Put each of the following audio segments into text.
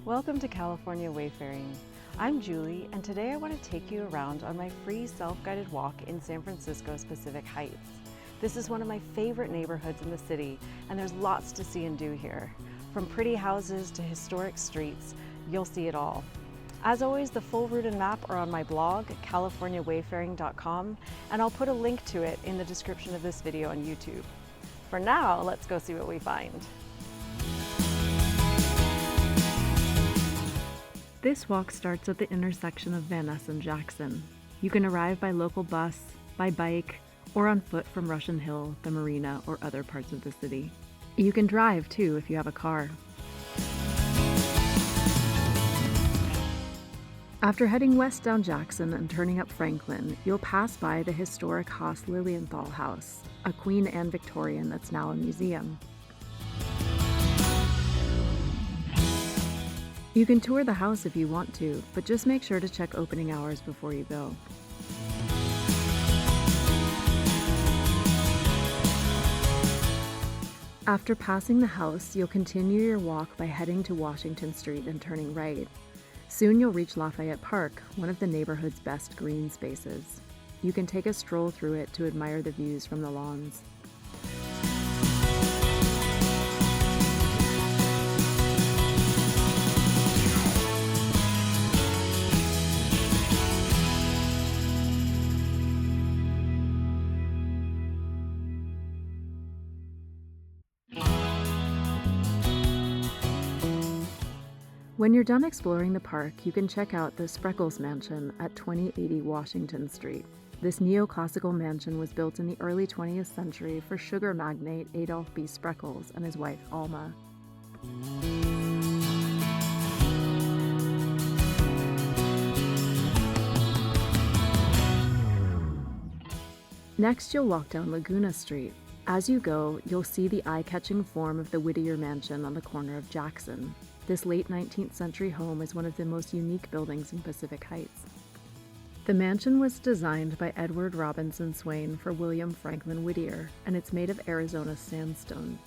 Welcome to California Wayfaring. I'm Julie, and today I want to take you around on my free self-guided walk in San Francisco's Pacific Heights. This is one of my favorite neighborhoods in the city, and there's lots to see and do here. From pretty houses to historic streets, you'll see it all. As always, the full route and map are on my blog, californiawayfaring.com, and I'll put a link to it in the description of this video on YouTube. For now, let's go see what we find. This walk starts at the intersection of Van Ness and Jackson. You can arrive by local bus, by bike, or on foot from Russian Hill, the marina, or other parts of the city. You can drive too if you have a car. After heading west down Jackson and turning up Franklin, you'll pass by the historic Haas Lilienthal house, a Queen Anne Victorian that's now a museum. You can tour the house if you want to, but just make sure to check opening hours before you go. After passing the house, you'll continue your walk by heading to Washington Street and turning right. Soon you'll reach Lafayette Park, one of the neighborhood's best green spaces. You can take a stroll through it to admire the views from the lawns. When you're done exploring the park, you can check out the Spreckels Mansion at 2080 Washington Street. This neoclassical mansion was built in the early 20th century for sugar magnate Adolf B. Spreckels and his wife Alma. Next, you'll walk down Laguna Street. As you go, you'll see the eye-catching form of the Whittier Mansion on the corner of Jackson. This late 19th century home is one of the most unique buildings in Pacific Heights. The mansion was designed by Edward Robinson Swain for William Franklin Whittier, and it's made of Arizona sandstone.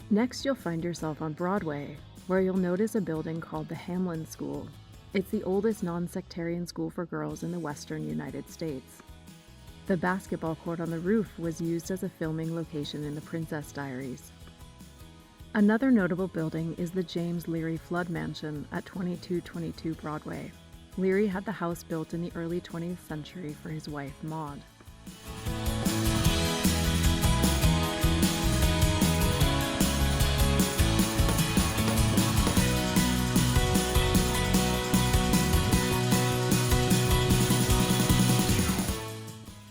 Next, you'll find yourself on Broadway, where you'll notice a building called the Hamlin School. It's the oldest non-sectarian school for girls in the western United States. The basketball court on the roof was used as a filming location in The Princess Diaries. Another notable building is the James Leary Flood Mansion at 2222 Broadway. Leary had the house built in the early 20th century for his wife, Maud.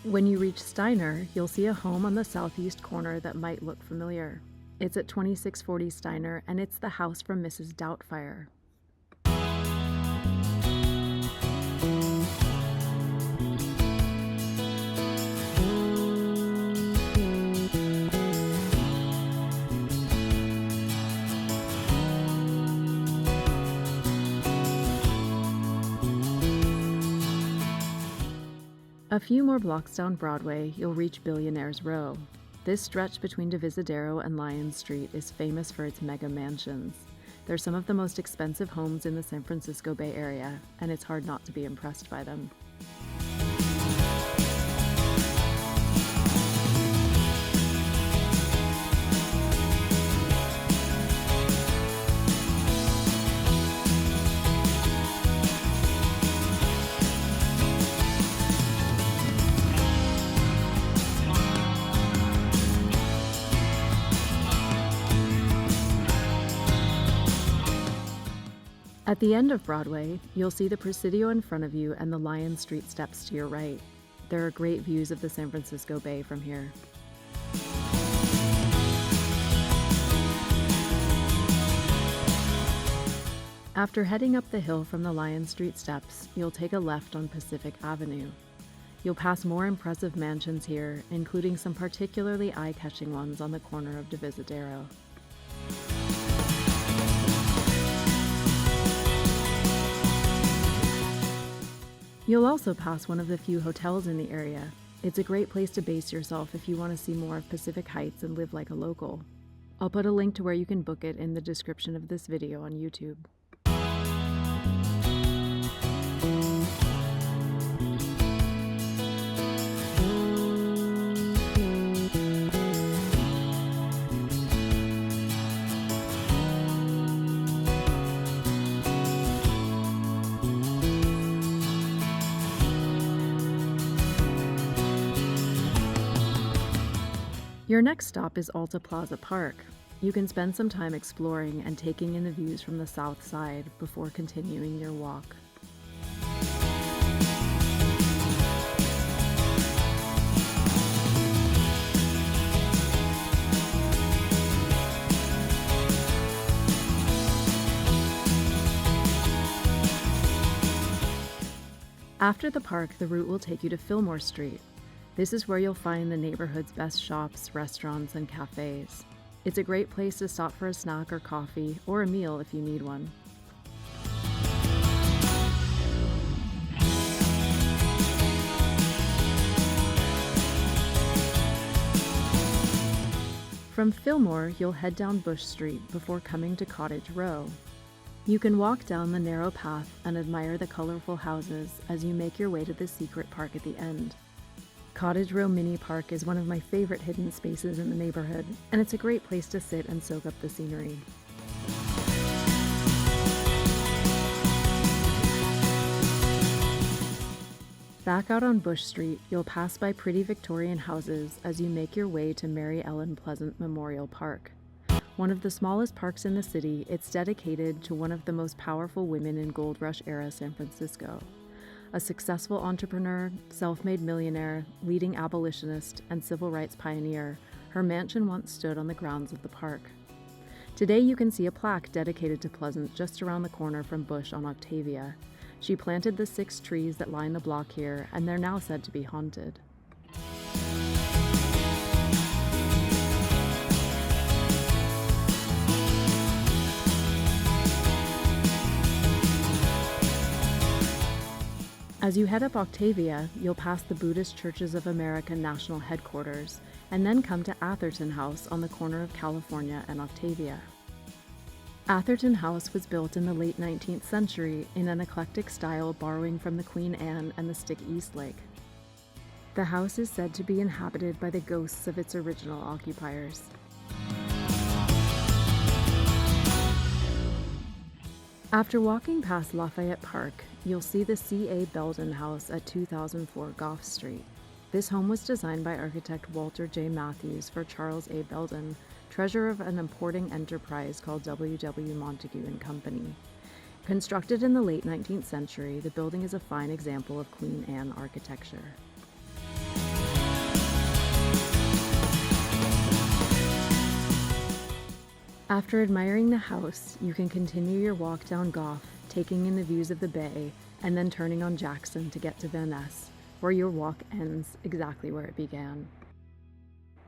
When you reach Steiner, you'll see a home on the southeast corner that might look familiar. It's at 2640 Steiner, and it's the house from Mrs. Doubtfire. A few more blocks down Broadway, you'll reach Billionaires Row. This stretch between Divisadero and Lyon Street is famous for its mega mansions. They're some of the most expensive homes in the San Francisco Bay Area, and it's hard not to be impressed by them. At the end of Broadway, you'll see the Presidio in front of you and the Lyon Street Steps to your right. There are great views of the San Francisco Bay from here. After heading up the hill from the Lyon Street Steps, you'll take a left on Pacific Avenue. You'll pass more impressive mansions here, including some particularly eye-catching ones on the corner of Divisadero. You'll also pass one of the few hotels in the area. It's a great place to base yourself if you want to see more of Pacific Heights and live like a local. I'll put a link to where you can book it in the description of this video on YouTube. Your next stop is Alta Plaza Park. You can spend some time exploring and taking in the views from the south side before continuing your walk. After the park, the route will take you to Fillmore Street. This is where you'll find the neighborhood's best shops, restaurants, and cafes. It's a great place to stop for a snack or coffee, or a meal if you need one. From Fillmore, you'll head down Bush Street before coming to Cottage Row. You can walk down the narrow path and admire the colorful houses as you make your way to the secret park at the end. Cottage Row Mini Park is one of my favorite hidden spaces in the neighborhood, and it's a great place to sit and soak up the scenery. Back out on Bush Street, you'll pass by pretty Victorian houses as you make your way to Mary Ellen Pleasant Memorial Park. One of the smallest parks in the city, it's dedicated to one of the most powerful women in Gold Rush era San Francisco. A successful entrepreneur, self-made millionaire, leading abolitionist, and civil rights pioneer, her mansion once stood on the grounds of the park. Today you can see a plaque dedicated to Pleasant just around the corner from Bush on Octavia. She planted the 6 trees that line the block here, and they're now said to be haunted. As you head up Octavia, you'll pass the Buddhist Churches of America National Headquarters, and then come to Atherton House on the corner of California and Octavia. Atherton House was built in the late 19th century in an eclectic style borrowing from the Queen Anne and the Stick East Lake. The house is said to be inhabited by the ghosts of its original occupiers. After walking past Lafayette Park, you'll see the C.A. Belden House at 2004 Gough Street. This home was designed by architect Walter J. Matthews for Charles A. Belden, treasurer of an importing enterprise called W.W. Montague and Company. Constructed in the late 19th century, the building is a fine example of Queen Anne architecture. After admiring the house, you can continue your walk down Gough, taking in the views of the bay, and then turning on Jackson to get to Van Ness, where your walk ends exactly where it began.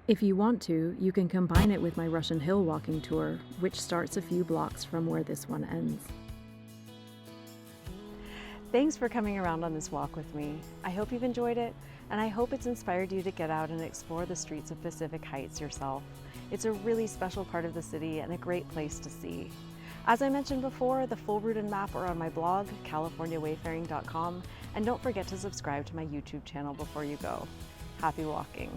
If you want to, you can combine it with my Russian Hill walking tour, which starts a few blocks from where this one ends. Thanks for coming around on this walk with me. I hope you've enjoyed it, and I hope it's inspired you to get out and explore the streets of Pacific Heights yourself. It's a really special part of the city and a great place to see. As I mentioned before, the full route and map are on my blog, californiawayfaring.com, and don't forget to subscribe to my YouTube channel before you go. Happy walking.